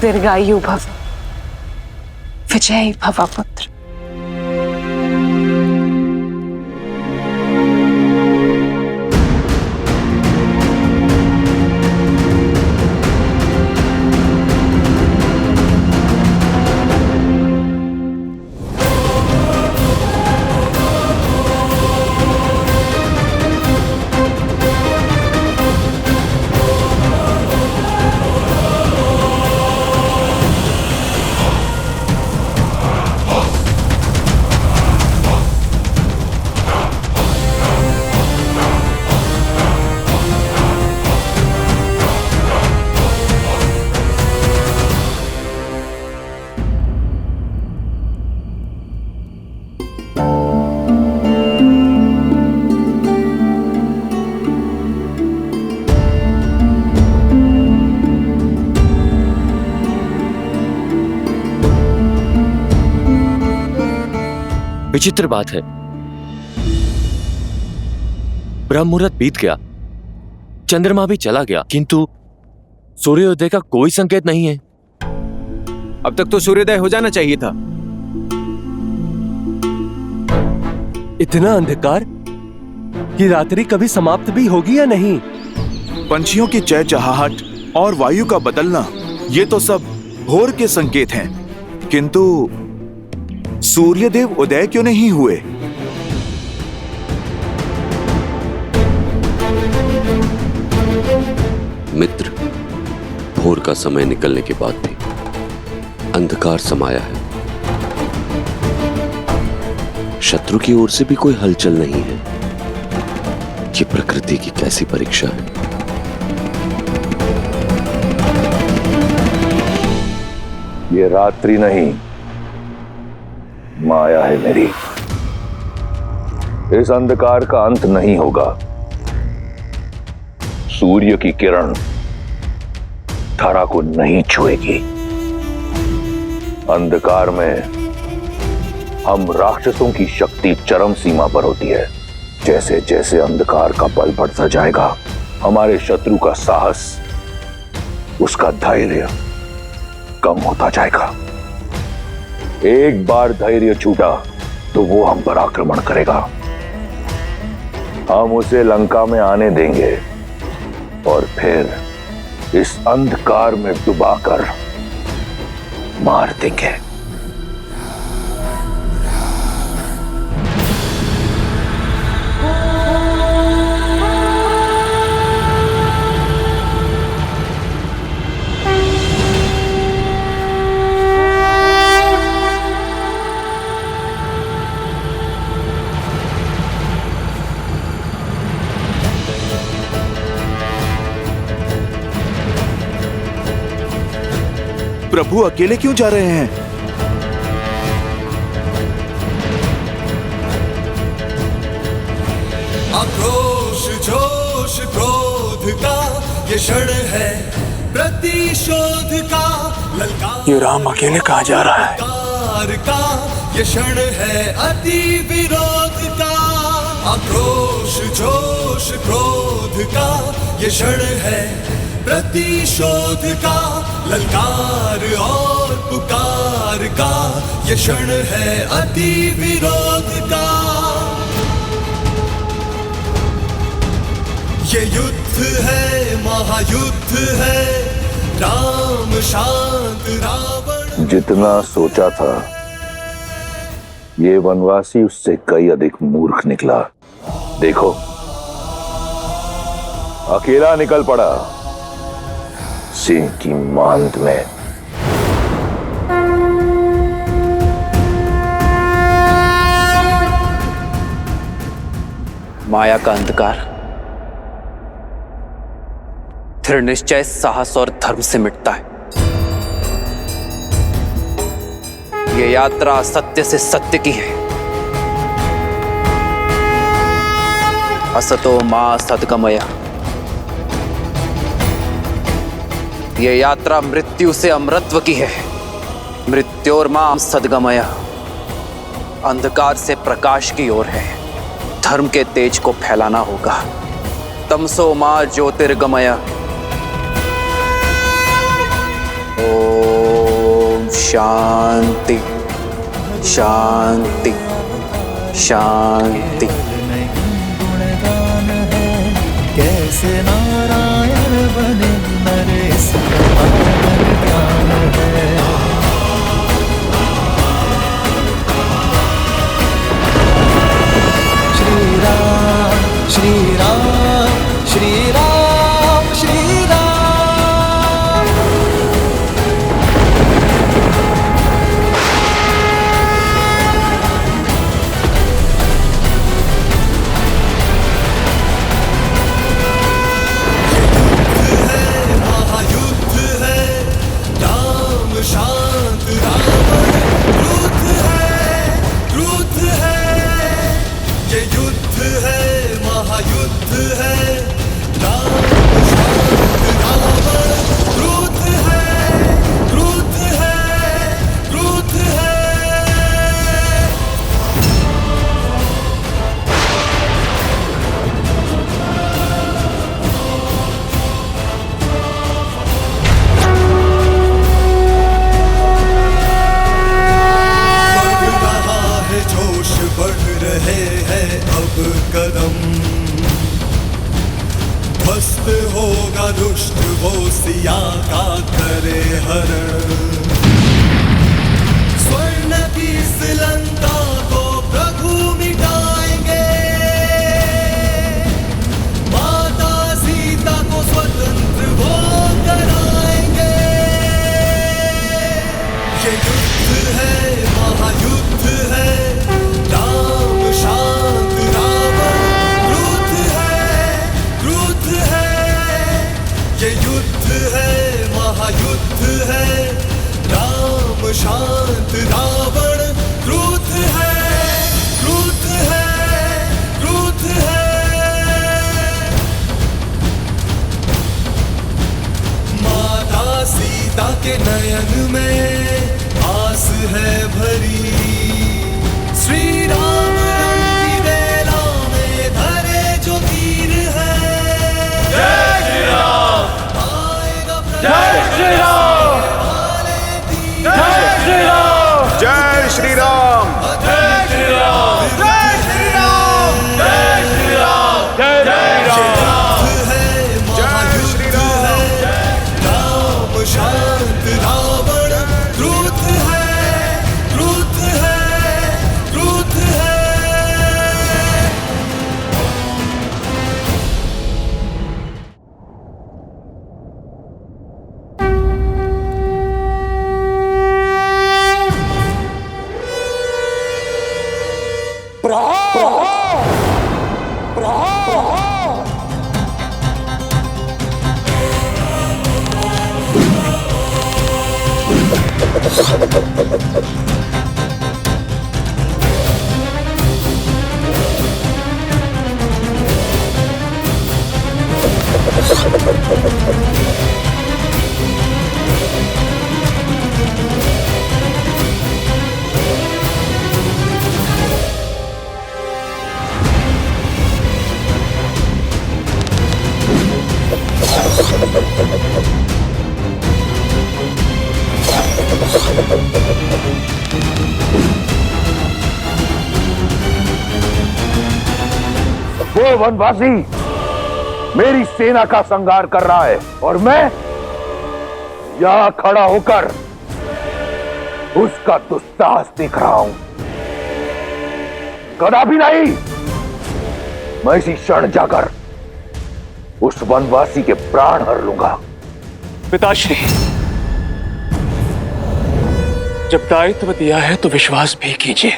दीर्घायु भव, विजयी भव पुत्र। विचित्र बात है, ब्रह्म मुहूर्त बीत गया, चंद्रमा भी चला गया, किंतु सूर्योदय का कोई संकेत नहीं है। अब तक तो सूर्योदय हो जाना चाहिए था। इतना अंधकार कि रात्रि कभी समाप्त भी होगी या नहीं? पंछियों की चहचहाहट और वायु का बदलना, ये तो सब भोर के संकेत हैं, किंतु सूर्यदेव उदय क्यों नहीं हुए? मित्र, भोर का समय निकलने के बाद भी अंधकार समाया है। शत्रु की ओर से भी कोई हलचल नहीं है। ये प्रकृति की कैसी परीक्षा है। ये रात्रि नहीं, माया है मेरी। इस अंधकार का अंत नहीं होगा। सूर्य की किरण धरा को नहीं छुएगी। अंधकार में हम राक्षसों की शक्ति चरम सीमा पर होती है। जैसे जैसे अंधकार का बल बढ़ता जाएगा, हमारे शत्रु का साहस, उसका धैर्य कम होता जाएगा। एक बार धैर्य छूटा तो वो हम पर आक्रमण करेगा। हम उसे लंका में आने देंगे और फिर इस अंधकार में डुबाकर मार देंगे। प्रभु अकेले क्यों जा रहे हैं? आक्रोश, जोश, क्रोध का ये क्षण है, प्रतिशोध का ललकार। ये राम अकेले कहाँ जा रहा है? का ये क्षण है, अति विरोध का। आक्रोश, जोश, क्रोध का ये क्षण है, प्रतिशोध का ललकार और पुकार का ये क्षण है, अति विरोध का। ये युद्ध है, महायुद्ध है, राम शांत रावण। जितना सोचा था, ये वनवासी उससे कई अधिक मूर्ख निकला। देखो, अकेला निकल पड़ा सिंह की मांद में। माया का अंधकार दृढ़ निश्चय, साहस और धर्म से मिटता है। ये यात्रा सत्य से सत्य की है। असतो मां सद्गमय। ये यात्रा मृत्यु से अमरत्व की है। मृत्योर्मां सद्गमय। अंधकार से प्रकाश की ओर है। धर्म के तेज को फैलाना होगा। तमसो मां ज्योतिर्गमय। ओ शांति शांति शांति। कैसे नारायण बने नरेश ज्ञान है। श्री राम श्री राम श्री राम श्री राम। शांत रावण क्रुद्ध है ये युद्ध है महायुद्ध है। राम शांत रावण क्रुद्ध है क्रुद्ध है क्रुद्ध है। जोश बढ़ रहे हैं अब कदम। ध्वस्त होगा दुष्ट वो सिया का करे हरण। स्वर्ण की इस लंका को प्रभु मिटाएंगे। माता सीता को स्वतंत्र वो कराएंगे। ये युद्ध है महायुद्ध है। राम शांत रावण क्रुद्ध है ये युद्ध है महायुद्ध है। राम शांत रावण क्रुद्ध है क्रुद्ध है क्रुद्ध है। माता सीता के नयन में आस है भरी। श्री राम रंग की बेला में धरे जो तीर है। जय श्री राम जय श्री राम जय श्री राम जय श्री राम जय श्री राम जय श्री राम जय श्री राम जय श्री राम जय श्री राम। राम शांत रावण क्रुद्ध है क्रुद्ध है क्रुद्ध है। वो वनवासी मेरी सेना का संहार कर रहा है और मैं यहां खड़ा होकर उसका दुस्साहस देख रहा हूं। कदापि नहीं, मैं इसी क्षण जाकर उस वनवासी के प्राण हर लूंगा। पिताश्री, जब दायित्व दिया है तो विश्वास भी कीजिए।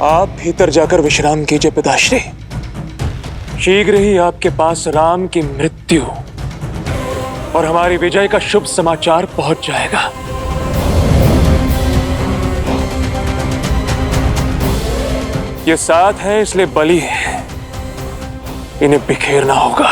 आप भीतर जाकर विश्राम कीजिए पिताश्री। शीघ्र ही आपके पास राम की मृत्यु और हमारी विजय का शुभ समाचार पहुंच जाएगा। ये साथ है इसलिए बलि है, इन्हें बिखेरना होगा।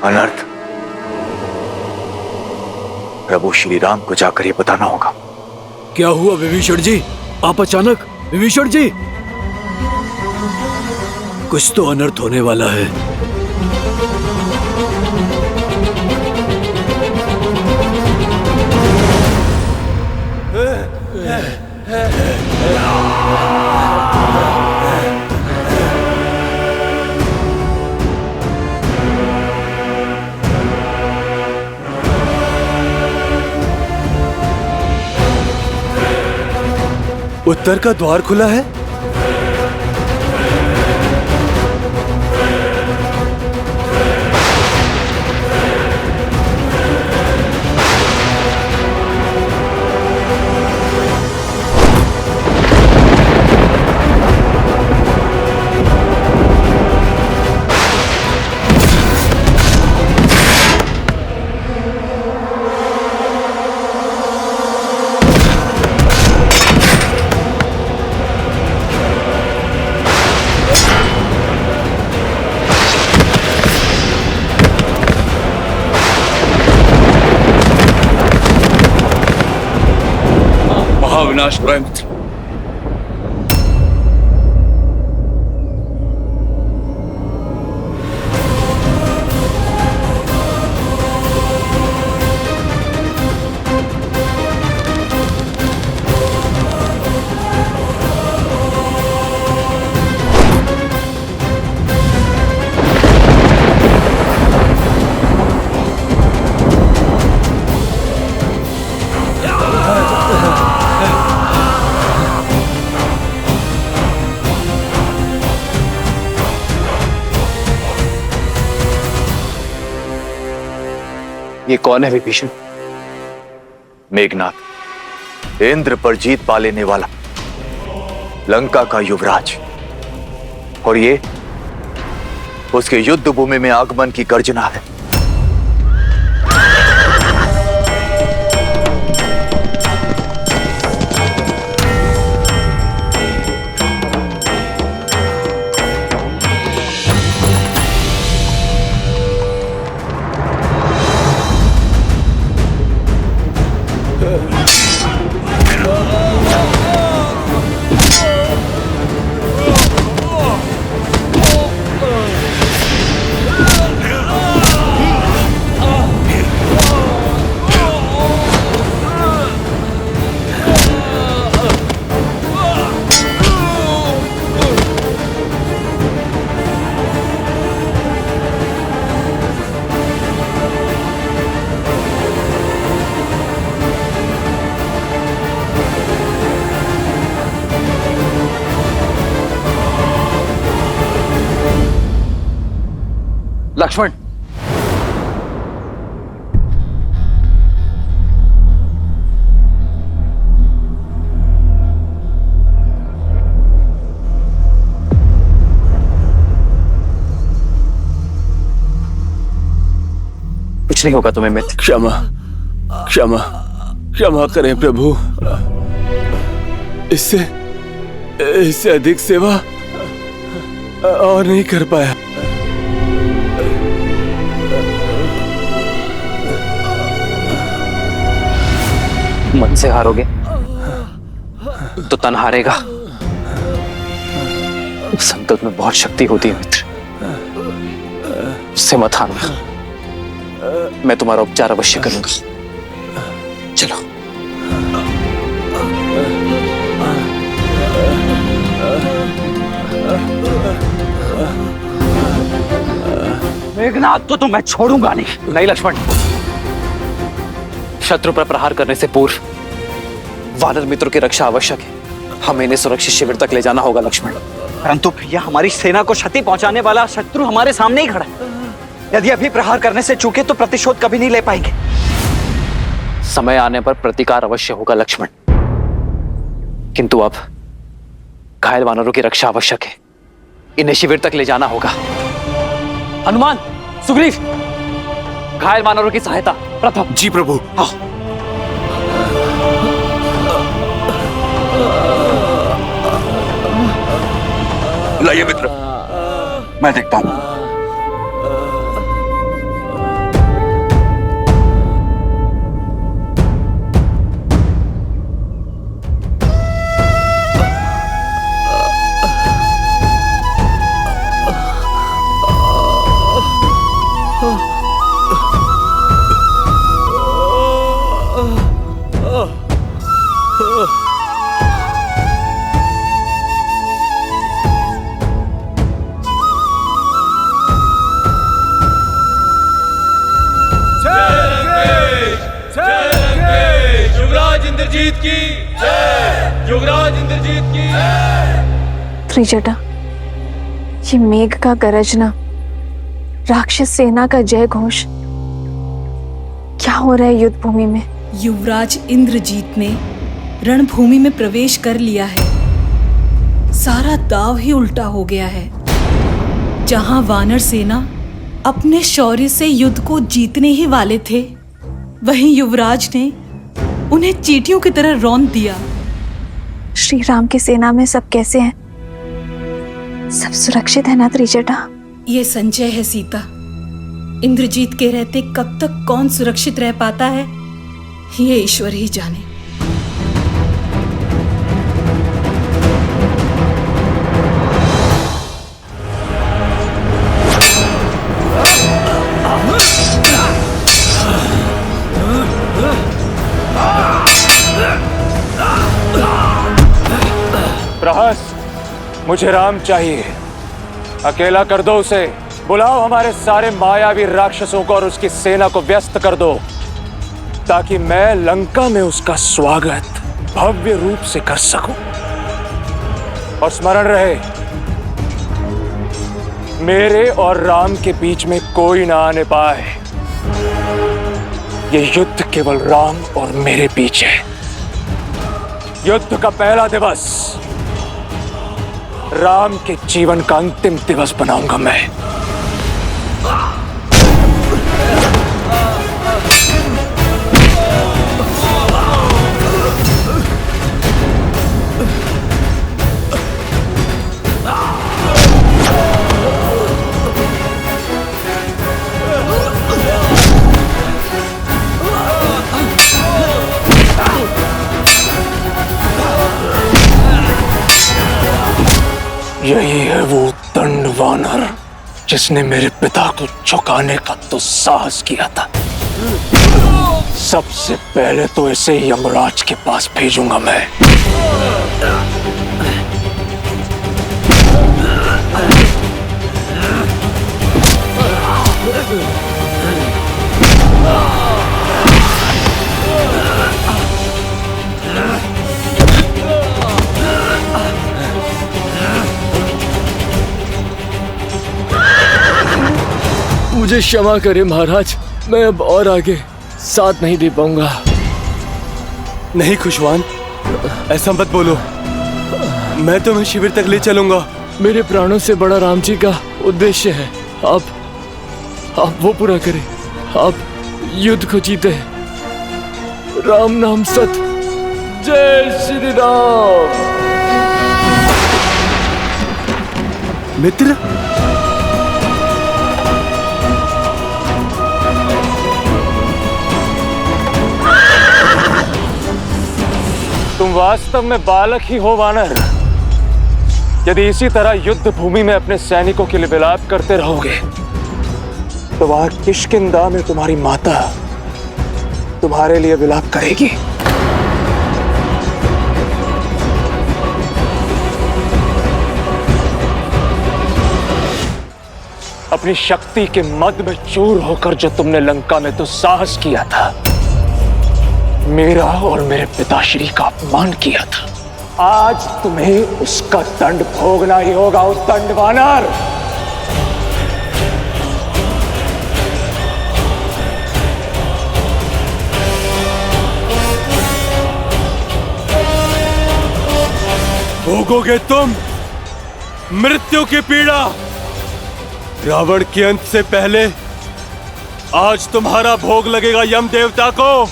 अनर्थ प्रभु श्री राम को जाकर ये बताना होगा। क्या हुआ विभीषण जी? आप अचानक? विभीषण जी, कुछ तो अनर्थ होने वाला है। उत्तर का द्वार खुला है। महाविनाश मित्र, ये कौन है विभीषण? मेघनाथ, इंद्र पर जीत पा लेने वाला लंका का युवराज, और ये उसके युद्ध भूमि में आगमन की गर्जना है। लक्ष्मण, कुछ नहीं होगा तुम्हें मित्र। क्षमा क्षमा क्षमा करें प्रभु। इससे अधिक सेवा और नहीं कर पाया। मन से हारोगे तो तन हारेगा। संकल्प में बहुत शक्ति होती है मित्र, उससे मत हारना। मैं तुम्हारा उपचार अवश्य करूंगा। चलो। मेघनाथ को तो मैं छोड़ूंगा नहीं। नहीं लक्ष्मण, शत्रु पर प्रहार करने से पूर्व वानर मित्रों की रक्षा आवश्यक है। हमें इन्हें सुरक्षित शिविर तक ले जाना होगा लक्ष्मण। परंतु भैया, हमारी सेना को क्षति पहुंचाने वाला शत्रु हमारे सामने ही खड़ा है। यदि अभी प्रहार करने से चूके तो प्रतिशोध कभी नहीं ले पाएंगे। समय आने पर प्रतिकार अवश्य होगा लक्ष्मण, किंतु अब घायल वानरों की रक्षा आवश्यक है। इन्हें शिविर तक ले जाना होगा। हनुमान, सुग्रीव, घायल वानरों की सहायता। प्रथम। जी प्रभु। लाइए मित्र, मैं देखता हूं। युवराज इंद्रजीत की जय, युवराज इंद्रजीत की जय। त्रिजटा, ये मेघ का गरजना, राक्षस सेना का जय घोष, क्या हो रहा है युद्ध भूमि में? युवराज इंद्रजीत ने रणभूमि में प्रवेश कर लिया है। सारा दाव ही उल्टा हो गया है। जहां वानर सेना अपने शौर्य से युद्ध को जीतने ही वाले थे, वहीं युवराज ने उन्हें चींटियों की तरह रौंद दिया। श्री राम की सेना में सब कैसे हैं? सब सुरक्षित है ना त्रिजटा? ये संचय है सीता। इंद्रजीत के रहते कब तक कौन सुरक्षित रह पाता है, ये ईश्वर ही जाने। प्रहस, मुझे राम चाहिए। अकेला कर दो उसे। बुलाओ हमारे सारे मायावी राक्षसों को और उसकी सेना को व्यस्त कर दो, ताकि मैं लंका में उसका स्वागत भव्य रूप से कर सकूं। और स्मरण रहे, मेरे और राम के बीच में कोई ना आने पाए। ये युद्ध केवल राम और मेरे बीच है। युद्ध का पहला दिवस राम के जीवन का अंतिम दिवस बनाऊंगा मैं। यही है वो दंड वानर जिसने मेरे पिता को झुकाने का तो साहस किया था। सबसे पहले तो इसे यमराज के पास भेजूंगा मैं। मुझे क्षमा करें महाराज, मैं अब और आगे साथ नहीं दे पाऊंगा। नहीं खुशवान, ऐसा मत बोलो। मैं तुम्हें शिविर तक ले चलूंगा। मेरे प्राणों से बड़ा राम जी का उद्देश्य है। आप वो पूरा करें। आप युद्ध को जीते। राम नाम सत। जय श्री राम। मित्र, तुम वास्तव में बालक ही हो वानर। यदि इसी तरह युद्ध भूमि में अपने सैनिकों के लिए विलाप करते रहोगे, तो वहां किष्किंधा में तुम्हारी माता तुम्हारे लिए विलाप करेगी। अपनी शक्ति के मद में चूर होकर जो तुमने लंका में तो साहस किया था, मेरा और मेरे पिताश्री का अपमान किया था, आज तुम्हें उसका दंड भोगना ही होगा। उस दंड वानर। भोगोगे तुम मृत्यु की पीड़ा। रावण के अंत से पहले आज तुम्हारा भोग लगेगा यम देवता को।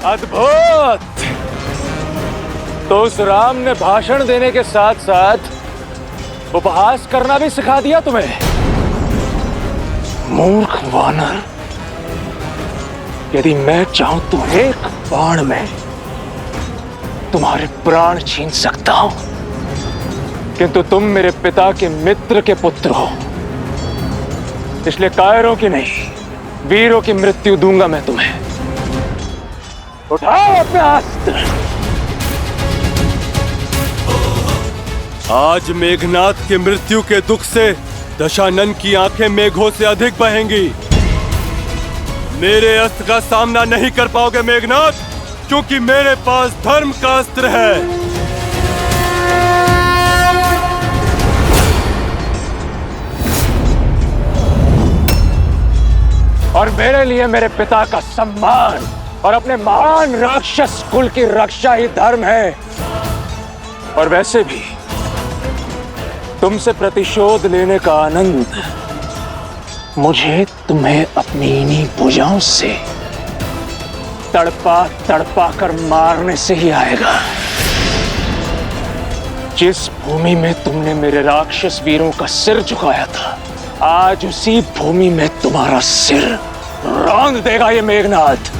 अद्भुत। तो उस राम ने भाषण देने के साथ साथ उपहास करना भी सिखा दिया तुम्हें। मूर्ख वानर, यदि मैं चाहूं तो एक बाण में तुम्हारे प्राण छीन सकता हूं, किंतु तुम मेरे पिता के मित्र के पुत्र हो, इसलिए कायरों की नहीं वीरों की मृत्यु दूंगा मैं तुम्हें। उठाओ अपना अस्त्र। आज मेघनाथ की मृत्यु के दुख से दशानन की आंखें मेघों से अधिक बहेंगी। मेरे अस्त्र का सामना नहीं कर पाओगे मेघनाथ, क्योंकि मेरे पास धर्म का अस्त्र है। और मेरे लिए मेरे पिता का सम्मान और अपने महान राक्षस कुल की रक्षा ही धर्म है। और वैसे भी तुमसे प्रतिशोध लेने का आनंद मुझे तुम्हें अपनी इन्हीं भुजाओं से तड़पा तड़पा कर मारने से ही आएगा। जिस भूमि में तुमने मेरे राक्षस वीरों का सिर झुकाया था, आज उसी भूमि में तुम्हारा सिर रौंद देगा ये मेघनाथ।